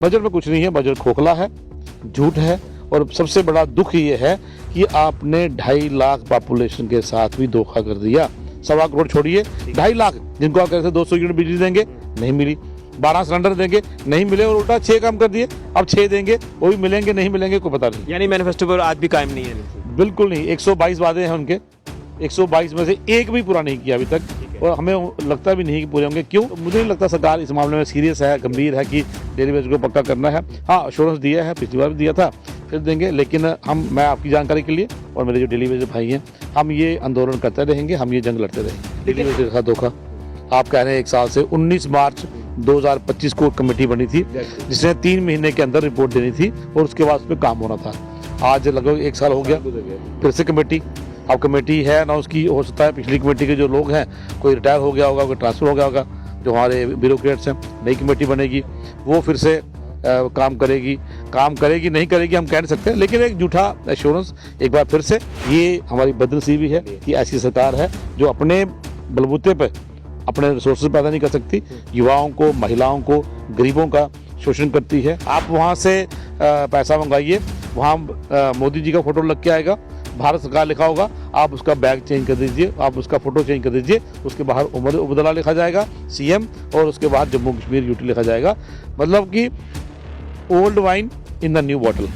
Budget में कुछ नहीं है, बजट खोखला है, झूठ है और सबसे बड़ा दुख ये है कि आपने 2.5 लाख पॉपुलेशन के साथ भी धोखा कर दिया। 1.25 करोड़ छोड़िए, 2.5 लाख जिनको आप कहते थे 200 यूनिट बिजली देंगे, नहीं मिली। 12 सिलेंडर देंगे, नहीं मिले और उल्टा 6 काम कर दिए। अब 6 देंगे, वो भी मिलेंगे नहीं मिलेंगे कोई पता नहीं। यानी मैनिफेस्टो पर आज भी कायम नहीं है। बिल्कुल नहीं। 122 वादे हैं उनके, 122 में से एक भी पूरा नहीं किया अभी तक और हमें लगता भी नहीं कि पूरे होंगे। क्यों? मुझे नहीं लगता सरकार इस मामले में सीरियस है, गंभीर है कि डेली वेज को पक्का करना है। हाँ, अश्योरेंस दिया है, पिछली बार भी दिया था, फिर देंगे। लेकिन मैं आपकी जानकारी के लिए और मेरे जो डेली वेज भाई हैं, हम ये आंदोलन करते रहेंगे, हम ये जंग लड़ते रहेंगे। डेली वेज के साथ धोखा आप कह रहे हैं 1 साल से 19 मार्च 2025 को कमेटी बनी थी जिसने 3 महीने के अंदर रिपोर्ट देनी थी और उसके बाद उस पर काम होना था। आज लगभग 1 साल हो गया, फिर से कमेटी। अब कमेटी है ना, उसकी हो सकता है पिछली कमेटी के जो लोग हैं कोई रिटायर हो गया होगा, कोई ट्रांसफर हो गया होगा, जो हमारे ब्यूरोक्रेट्स हैं। नई कमेटी बनेगी, वो फिर से काम करेगी नहीं करेगी हम कह नहीं सकते, लेकिन एक झूठा एश्योरेंस एक बार फिर से। ये हमारी बदनसीबी है कि ऐसी सरकार है जो अपने बलबूते पर अपने रिसोर्सेज पैदा नहीं कर सकती, युवाओं को, महिलाओं को, गरीबों का शोषण करती है। आप वहाँ से पैसा मंगाइए, वहाँ मोदी जी का फोटो लग के आएगा, भारत सरकार लिखा होगा, आप उसका बैग चेंज कर दीजिए, आप उसका फोटो चेंज कर दीजिए, उसके बाहर उमर अब्दुल्ला लिखा जाएगा सीएम और उसके बाद जम्मू कश्मीर यूटी लिखा जाएगा। मतलब कि old wine in the new bottle.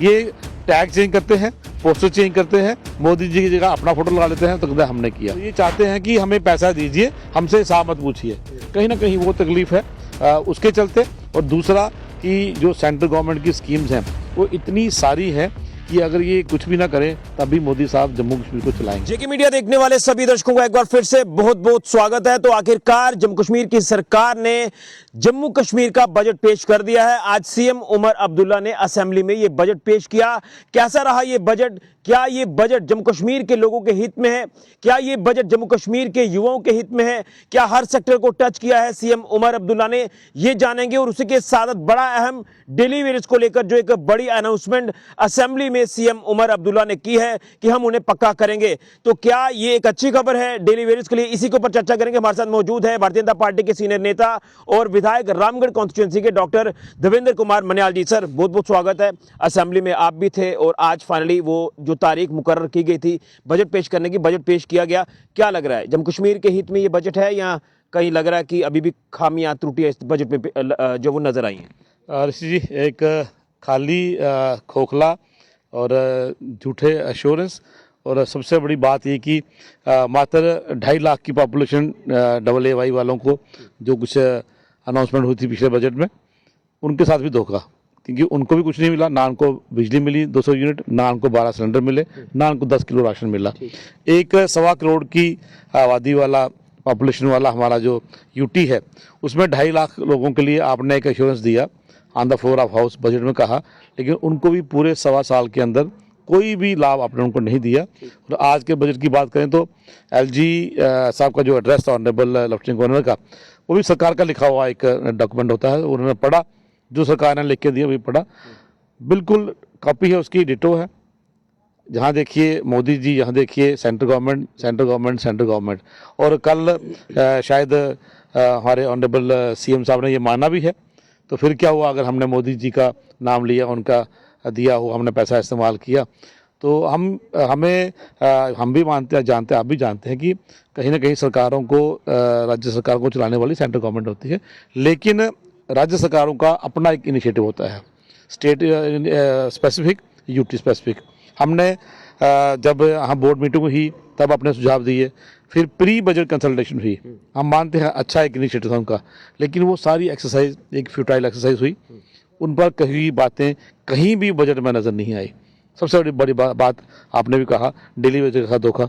ये टैग चेंज करते हैं, पोस्टर चेंज करते हैं, मोदी जी की जगह अपना फोटो लगा लेते हैं, तो हमने किया। तो ये चाहते हैं कि हमें पैसा दीजिए, हमसे हिसाब मत पूछिए। कहीं ना कहीं वो तकलीफ है उसके चलते। और दूसरा कि जो सेंट्रल गवर्नमेंट की स्कीम्स हैं वो इतनी सारी हैं कि अगर ये कुछ भी ना करें तभी मोदी साहब जम्मू कश्मीर को चलाएंगे। जेके मीडिया देखने वाले सभी दर्शकों का एक बार फिर से बहुत बहुत स्वागत है। तो आखिरकार जम्मू कश्मीर की सरकार ने जम्मू कश्मीर का बजट पेश कर दिया है। आज सीएम उमर अब्दुल्ला ने असेंबली में ये बजट पेश किया। कैसा रहा ये बजट? क्या ये बजट जम्मू कश्मीर के लोगों के हित में है? क्या ये बजट जम्मू कश्मीर के युवाओं के हित में है? क्या हर सेक्टर को टच किया है सीएम उमर अब्दुल्ला ने? ये जानेंगे। और उसी के साथ बड़ा अहम डेली वेजेस को लेकर जो एक बड़ी अनाउंसमेंट असेंबली में सीएम उमर अब्दुल्ला ने की है कि हम उन्हें पक्का करेंगे। तो क्या ये एक अच्छी खबर है डेली वेजेस के लिए? इसी के ऊपर चर्चा करेंगे। हमारे साथ मौजूद है भारतीय जनता पार्टी के सीनियर नेता और विधायक रामगढ़ कॉन्स्टिट्यूंसी के डॉक्टर देवेंद्र कुमार मन्याल जी। सर, बहुत बहुत स्वागत है। असेंबली में आप भी थे और आज फाइनली वो जो तारीख मुकर्रर की गई थी बजट पेश करने की, बजट पेश किया गया। क्या लग रहा है, जम्मू कश्मीर के हित में ये बजट है या कहीं लग रहा है कि अभी भी खामियां त्रुटियां इस बजट में जो वो नजर आई हैं? ऋषि जी, एक खाली खोखला और झूठे एश्योरेंस और सबसे बड़ी बात ये कि मात्र 2.5 लाख की पॉपुलेशन AAY वालों को जो कुछ अनाउंसमेंट हुई थी पिछले बजट में, उनके साथ भी धोखा। क्योंकि उनको भी कुछ नहीं मिला, ना उनको बिजली मिली 200 यूनिट, ना उनको 12 सिलेंडर मिले, ना उनको 10 किलो राशन मिला। एक 1.25 करोड़ की आबादी वाला, पॉपुलेशन वाला हमारा जो यूटी है, उसमें 2.5 लाख लोगों के लिए आपने एक एश्योरेंस दिया on the floor of house budget में कहा, लेकिन उनको भी पूरे 1.25 साल के अंदर कोई भी लाभ आपने उनको नहीं दिया। और आज के बजट की बात करें तो LG साहब का जो एड्रेस था ऑनरेबल लेफ्टिनेंट गवर्नर का, वो भी सरकार का लिखा हुआ एक डॉक्यूमेंट होता है, उन्होंने पढ़ा, जो सरकार ने लिख के दिया वही पढ़ा, बिल्कुल कॉपी है उसकी, डिटो है। जहाँ देखिए मोदी जी, यहाँ देखिए सेंट्रल गवर्नमेंट। और कल शायद हमारे ऑनरेबल CM साहब ने ये माना भी है। तो फिर क्या हुआ अगर हमने मोदी जी का नाम लिया, उनका दिया हुआ हमने पैसा इस्तेमाल किया, तो हम भी मानते हैं, जानते हैं, आप भी जानते हैं कि कहीं ना कहीं सरकारों को, राज्य सरकार को चलाने वाली सेंट्रल गवर्नमेंट होती है, लेकिन राज्य सरकारों का अपना एक इनिशिएटिव होता है, स्टेट स्पेसिफिक, यूटी स्पेसिफिक। हमने जब यहाँ बोर्ड मीटिंग हुई तब अपने सुझाव दिए, फिर प्री बजट कंसल्टेशन हुई। हम मानते हैं अच्छा एक इनिशिएटिव था उनका, लेकिन वो सारी एक्सरसाइज एक फ्यूटाइल एक्सरसाइज हुई। उन पर कहीं बातें कहीं भी बजट में नज़र नहीं आई। सबसे बड़ी बात आपने भी कहा, डेली वेजेस के साथ धोखा।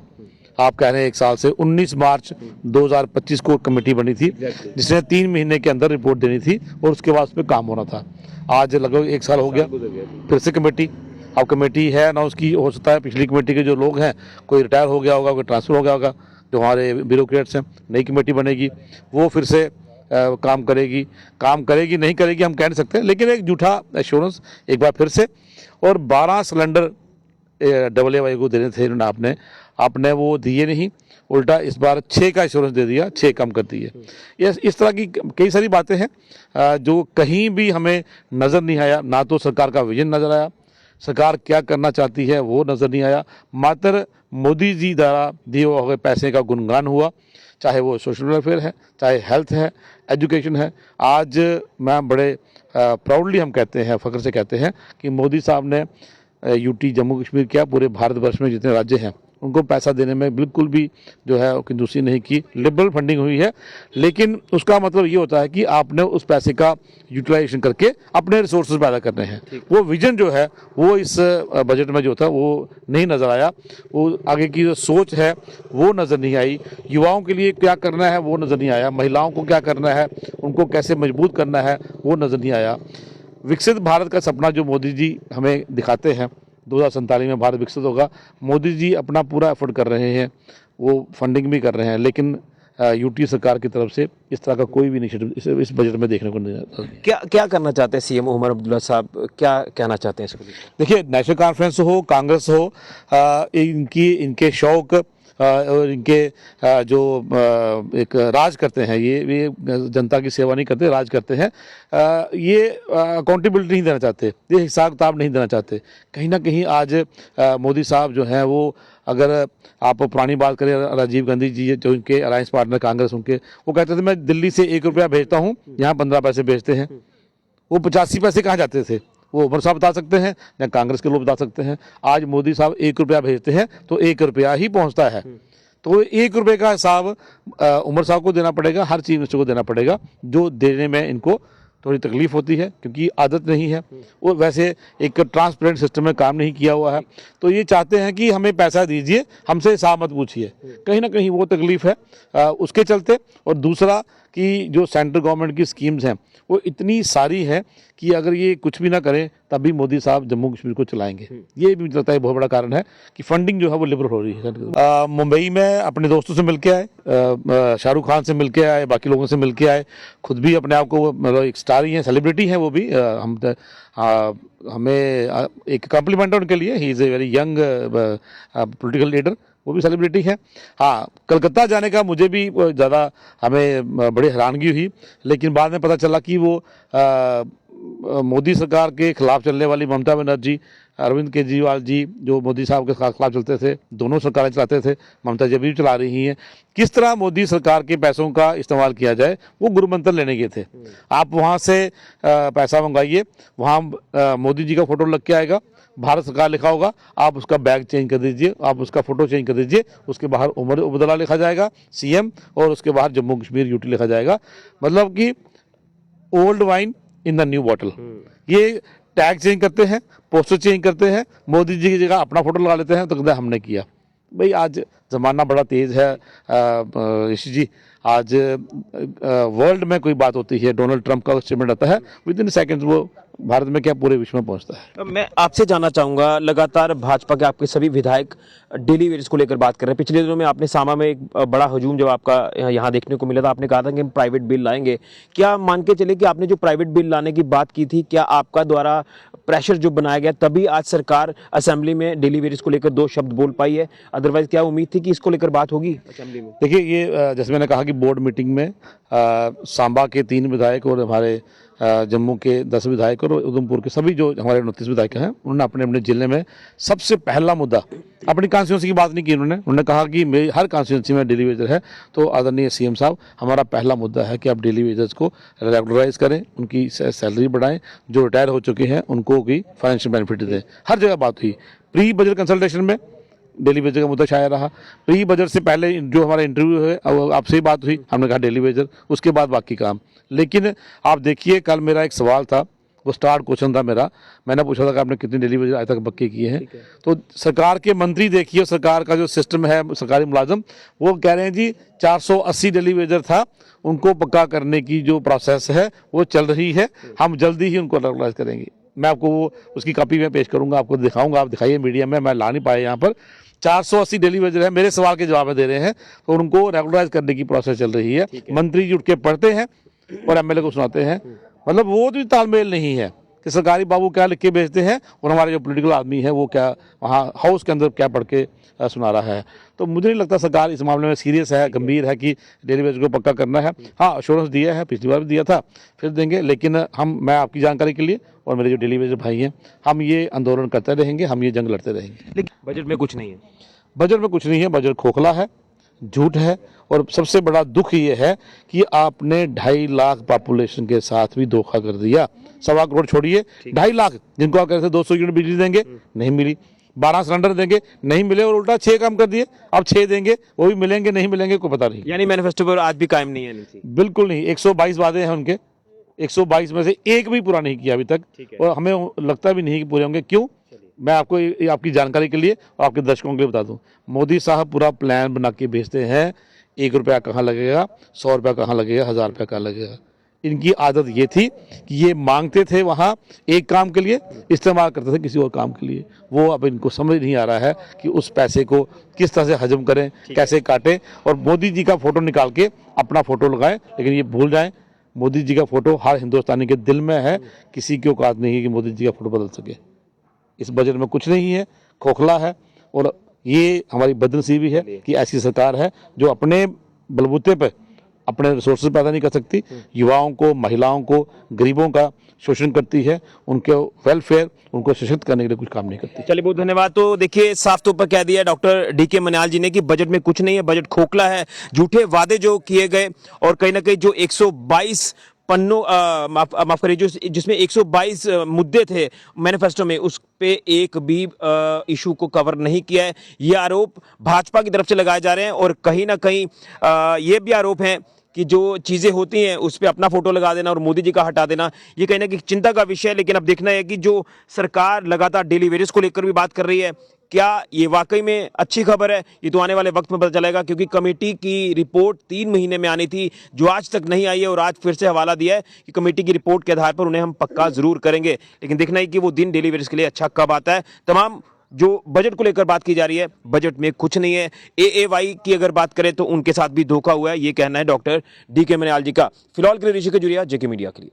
आप कह रहे हैं 1 साल से 19 मार्च 2025 को कमेटी बनी थी जिसने 3 महीने के अंदर रिपोर्ट देनी थी और उसके बाद उस पर काम होना था। आज लगभग 1 साल हो गया, फिर से कमेटी। अब कमेटी है ना, उसकी हो सकता है पिछली कमेटी के जो लोग हैं कोई रिटायर हो गया होगा, कोई ट्रांसफर हो गया होगा, जो हमारे ब्यूरोक्रेट्स हैं। नई कमेटी बनेगी, वो फिर से काम करेगी नहीं करेगी हम कह नहीं सकते, लेकिन एक झूठा एश्योरेंस एक बार फिर से। और 12 सिलेंडर AAY को देने थे इन्होंने, आपने आपने वो दिए नहीं, उल्टा इस बार 6 का इंश्योरेंस दे दिया, 6 कम कर दिए। इस तरह की कई सारी बातें हैं जो कहीं भी हमें नज़र नहीं आया। ना तो सरकार का विजन नज़र आया, सरकार क्या करना चाहती है वो नज़र नहीं आया। मात्र मोदी जी द्वारा दिए हुए पैसे का गुणगान हुआ, चाहे वो सोशल वेलफेयर है, चाहे हेल्थ है, एजुकेशन है। आज मैं बड़े प्राउडली हम कहते हैं, फ़ख्र से कहते हैं कि मोदी साहब ने यूटी जम्मू कश्मीर क्या पूरे भारतवर्ष में जितने राज्य हैं उनको पैसा देने में बिल्कुल भी जो है कंजूसी नहीं की। लिबरल फंडिंग हुई है, लेकिन उसका मतलब ये होता है कि आपने उस पैसे का यूटिलाइजेशन करके अपने रिसोर्सेज पैदा करने हैं। वो विजन जो है वो इस बजट में जो था वो नहीं नज़र आया। वो आगे की जो सोच है वो नज़र नहीं आई। युवाओं के लिए क्या करना है वो नज़र नहीं आया। महिलाओं को क्या करना है, उनको कैसे मजबूत करना है वो नज़र नहीं आया। विकसित भारत का सपना जो मोदी जी हमें दिखाते हैं, 2047 में भारत विकसित होगा, मोदी जी अपना पूरा एफर्ट कर रहे हैं, वो फंडिंग भी कर रहे हैं, लेकिन यूटी सरकार की तरफ से इस तरह का कोई भी इनिशिएटिव इस बजट में देखने को नहीं आता। क्या करना चाहते हैं सीएम उमर अब्दुल्ला साहब, क्या कहना चाहते हैं इसको लेकर? देखिए, नेशनल कॉन्फ्रेंस हो, कांग्रेस हो, इनके शौक और इनके जो एक राज करते हैं, ये जनता की सेवा नहीं करते, राज करते हैं। ये अकाउंटेबिलिटी नहीं देना चाहते, ये हिसाब किताब नहीं देना चाहते। कहीं ना कहीं आज मोदी साहब जो हैं वो, अगर आप पुरानी बात करें, राजीव गांधी जी जो इनके अलायंस पार्टनर कांग्रेस, उनके वो कहते थे मैं दिल्ली से 1 रुपया भेजता हूँ, यहाँ 15 पैसे भेजते हैं। वो 85 पैसे कहाँ जाते थे वो उमर साहब बता सकते हैं या कांग्रेस के लोग बता सकते हैं। आज मोदी साहब 1 रुपया भेजते हैं तो 1 रुपया ही पहुंचता है। तो 1 रुपये का हिसाब उमर साहब को देना पड़ेगा, हर चीफ मिनिस्टर को देना पड़ेगा, जो देने में इनको थोड़ी तकलीफ होती है क्योंकि आदत नहीं है। वो वैसे एक ट्रांसपेरेंट सिस्टम में काम नहीं किया हुआ है, तो ये चाहते हैं कि हमें पैसा दीजिए, हमसे हिसाब मत पूछिए। कहीं ना कहीं वो तकलीफ है उसके चलते। और दूसरा कि जो सेंट्रल गवर्नमेंट की स्कीम्स हैं वो इतनी सारी हैं कि अगर ये कुछ भी ना करें तब भी मोदी साहब जम्मू कश्मीर को चलाएंगे। ये भी मुझे लगता है बहुत बड़ा कारण है कि फंडिंग जो है वो लिबरल हो रही है। मुंबई में अपने दोस्तों से मिल के आए, शाहरुख खान से मिल के आए, बाकी लोगों से मिल के आए। खुद भी अपने आप को मतलब एक स्टार ही हैं, सेलिब्रिटी हैं वो भी। हमें एक कॉम्प्लीमेंट है उनके लिए, he is a very young political leader, वो भी सेलिब्रिटी है। हाँ, कलकत्ता जाने का मुझे भी ज़्यादा हमें बड़ी हैरानगी हुई, लेकिन बाद में पता चला कि वो मोदी सरकार के खिलाफ चलने वाली ममता बनर्जी, अरविंद केजरीवाल जी जो मोदी साहब के खिलाफ चलते थे, दोनों सरकारें चलाते थे, ममता जी भी चला रही हैं। किस तरह मोदी सरकार के पैसों का इस्तेमाल किया जाए वो गुरु मंत्र लेने गए थे। आप वहाँ से पैसा मंगाइए, वहाँ मोदी जी का फोटो लग के आएगा, भारत सरकार लिखा होगा, आप उसका बैग चेंज कर दीजिए, आप उसका फोटो चेंज कर दीजिए, उसके बाहर उमर अब्दुल्ला लिखा जाएगा सीएम, और उसके बाहर जम्मू कश्मीर यूटी लिखा जाएगा। मतलब कि old wine in the new bottle. ये टैग चेंज करते हैं, पोस्टर चेंज करते हैं, मोदी जी की जगह अपना फोटो लगा लेते हैं, तो कहते हैं हमने किया। भाई आज ज़माना बड़ा तेज़ है ऋषि जी। आज वर्ल्ड में कोई बात होती है, डोनाल्ड ट्रंप का स्टेटमेंट आता है, विद इन सेकेंड्स वो भारत में क्या पूरे विश्व में पहुंचता है। मैं आपसे जानना चाहूंगा, लगातार भाजपा के आपके सभी विधायक डेली वेजेस को लेकर बात कर रहे हैं। पिछले दिनों में आपने सामा में एक बड़ा हजूम जब आपका यहाँ देखने को मिला था, आपने कहा था कि हम प्राइवेट बिल लाएंगे। क्या मान के चले कि आपने जो प्राइवेट बिल लाने की बात की थी, क्या आपका द्वारा प्रेशर जो बनाया गया तभी आज सरकार असेंबली में डेली वेजेस को लेकर 2 शब्द बोल पाई है? अदरवाइज क्या उम्मीद थी कि इसको लेकर बात होगी असेंबली में? देखिए, ये जैसे मैंने कहा कि बोर्ड मीटिंग में सांबा के 3 विधायक और हमारे जम्मू के 10 विधायक और उधमपुर के सभी जो हमारे 29 विधायक हैं, उन्होंने अपने अपने जिले में सबसे पहला मुद्दा, अपनी कॉन्स्टिट्यूंसी की बात नहीं की उन्होंने कहा कि मेरी हर कॉन्स्टिट्यूंसी में डेली वेजर है, तो आदरणीय सीएम साहब हमारा पहला मुद्दा है कि आप डेली वेजर्स को रेगुलराइज करें, उनकी सैलरी बढ़ाएं, जो रिटायर हो चुके हैं उनको भी फाइनेंशियल बेनिफिट दें। हर जगह बात हुई। प्री बजट कंसल्टेशन में डेली वेजर का मुद्दा शाया रहा। प्री बजट से पहले जो हमारा इंटरव्यू है आपसे ही बात हुई, हमने कहा डेली वेजर, उसके बाद बाकी काम। लेकिन आप देखिए, कल मेरा एक सवाल था, वो स्टार्ट क्वेश्चन था मेरा, मैंने पूछा था कि आपने कितने डेली वेजर आज तक पक्के किए हैं। तो सरकार के मंत्री देखिए, सरकार का जो सिस्टम है, सरकारी मुलाजम, वो कह रहे हैं जी 480 डेली वेजर था, उनको पक्का करने की जो प्रोसेस है वो चल रही है, हम जल्दी ही उनको रेगुलराइज करेंगे। मैं आपको वो उसकी कॉपी में पेश करूंगा, आपको दिखाऊंगा, आप दिखाइए मीडिया में, मैं ला नहीं पाया यहाँ पर। 480 डेली वेजर है, मेरे सवाल के जवाब दे रहे हैं, तो उनको रेगुलराइज करने की प्रोसेस चल रही है। मंत्री जी उठ के पढ़ते हैं और एमएलए को सुनाते हैं। मतलब वो तो तालमेल नहीं है कि सरकारी बाबू क्या लिख के भेजते हैं और हमारे जो पॉलिटिकल आदमी है वो क्या वहाँ हाउस के अंदर क्या पढ़ के सुना रहा है। तो मुझे नहीं लगता सरकार इस मामले में सीरियस है, गंभीर है कि डेली वेज को पक्का करना है। हाँ, अश्योरेंस दिया है, पिछली बार भी दिया था, फिर देंगे, लेकिन मैं आपकी जानकारी के लिए और मेरे जो डेली वेज भाई हैं, हम ये आंदोलन करते रहेंगे, हम ये जंग लड़ते रहेंगे। लेकिन बजट में कुछ नहीं है। बजट में कुछ नहीं है, बजट खोखला है, झूठ है, और सबसे बड़ा दुख ये है कि आपने 2.5 लाख पॉपुलेशन के साथ भी धोखा कर दिया। 1.25 करोड़ छोड़िए, 2.5 लाख जिनको आप कहते थे 200 यूनिट बिजली देंगे, नहीं मिली। 12 सिलेंडर देंगे, नहीं मिले, और उल्टा 6 काम कर दिए। अब 6 देंगे, वो भी मिलेंगे नहीं मिलेंगे कोई पता नहीं। यानी मैनिफेस्टो पर आज भी कायम नहीं है नीति। बिल्कुल नहीं। 122 वादे हैं उनके, 122 में से एक भी पूरा नहीं किया अभी तक, और हमें लगता भी नहीं कि पूरे होंगे। क्यों? मैं आपको आपकी जानकारी के लिए और आपके दर्शकों के लिए बता दूं, मोदी साहब पूरा प्लान बना के भेजते हैं। 1 रुपया कहाँ लगेगा, 100 रुपया कहाँ लगेगा, 1000 रुपया कहाँ लगेगा। इनकी आदत ये थी कि ये मांगते थे वहाँ एक काम के लिए, इस्तेमाल करते थे किसी और काम के लिए। वो अब इनको समझ नहीं आ रहा है कि उस पैसे को किस तरह से हजम करें, कैसे काटें, और मोदी जी का फोटो निकाल के अपना फोटो लगाएं। लेकिन ये भूल जाएं, मोदी जी का फोटो हर हिंदुस्तानी के दिल में है। किसी की औकात नहीं है कि मोदी जी का फोटो बदल सके। इस बजट में कुछ नहीं है, खोखला है, और ये हमारी बदनसीबी है कि ऐसी सरकार है जो अपने बलबूते पर अपने रिसोर्सेज पैदा नहीं कर सकती, युवाओं को, महिलाओं को, गरीबों का शोषण करती है, उनके वेलफेयर, उनको सशक्त करने के लिए कुछ काम नहीं करती। चलिए, बहुत धन्यवाद। तो देखिए, साफ तौर पर कह दिया डॉक्टर डीके मनियाल जी ने कि बजट में कुछ नहीं है, बजट खोखला है, झूठे वादे जो किए गए, और कहीं ना कहीं जो 122 पन्नों माफ करिए, जिसमें 122 मुद्दे थे मैनिफेस्टो में, उस पे एक भी इशू को कवर नहीं किया है। ये आरोप भाजपा की तरफ से लगाए जा रहे हैं, और कहीं ना कहीं ये भी आरोप है कि जो चीजें होती हैं उस पे अपना फोटो लगा देना और मोदी जी का हटा देना, ये कहीं ना कहीं चिंता का विषय है। लेकिन अब देखना है कि जो सरकार लगातार डेली वेजेस को लेकर भी बात कर रही है, क्या ये वाकई में अच्छी खबर है, ये तो आने वाले वक्त में पता चलेगा। क्योंकि कमेटी की रिपोर्ट 3 महीने में आनी थी, जो आज तक नहीं आई है, और आज फिर से हवाला दिया है कि कमेटी की रिपोर्ट के आधार पर उन्हें हम पक्का जरूर करेंगे। लेकिन देखना है कि वो दिन डेली वेजेस के लिए अच्छा कब आता है। तमाम जो बजट को लेकर बात की जा रही है, बजट में कुछ नहीं है। एएवाई की अगर बात करें तो उनके साथ भी धोखा हुआ है, ये कहना है डॉक्टर डीके मनियाल जी का। फिलहाल के लिए ऋषि खजुरिया, जेके मीडिया के लिए।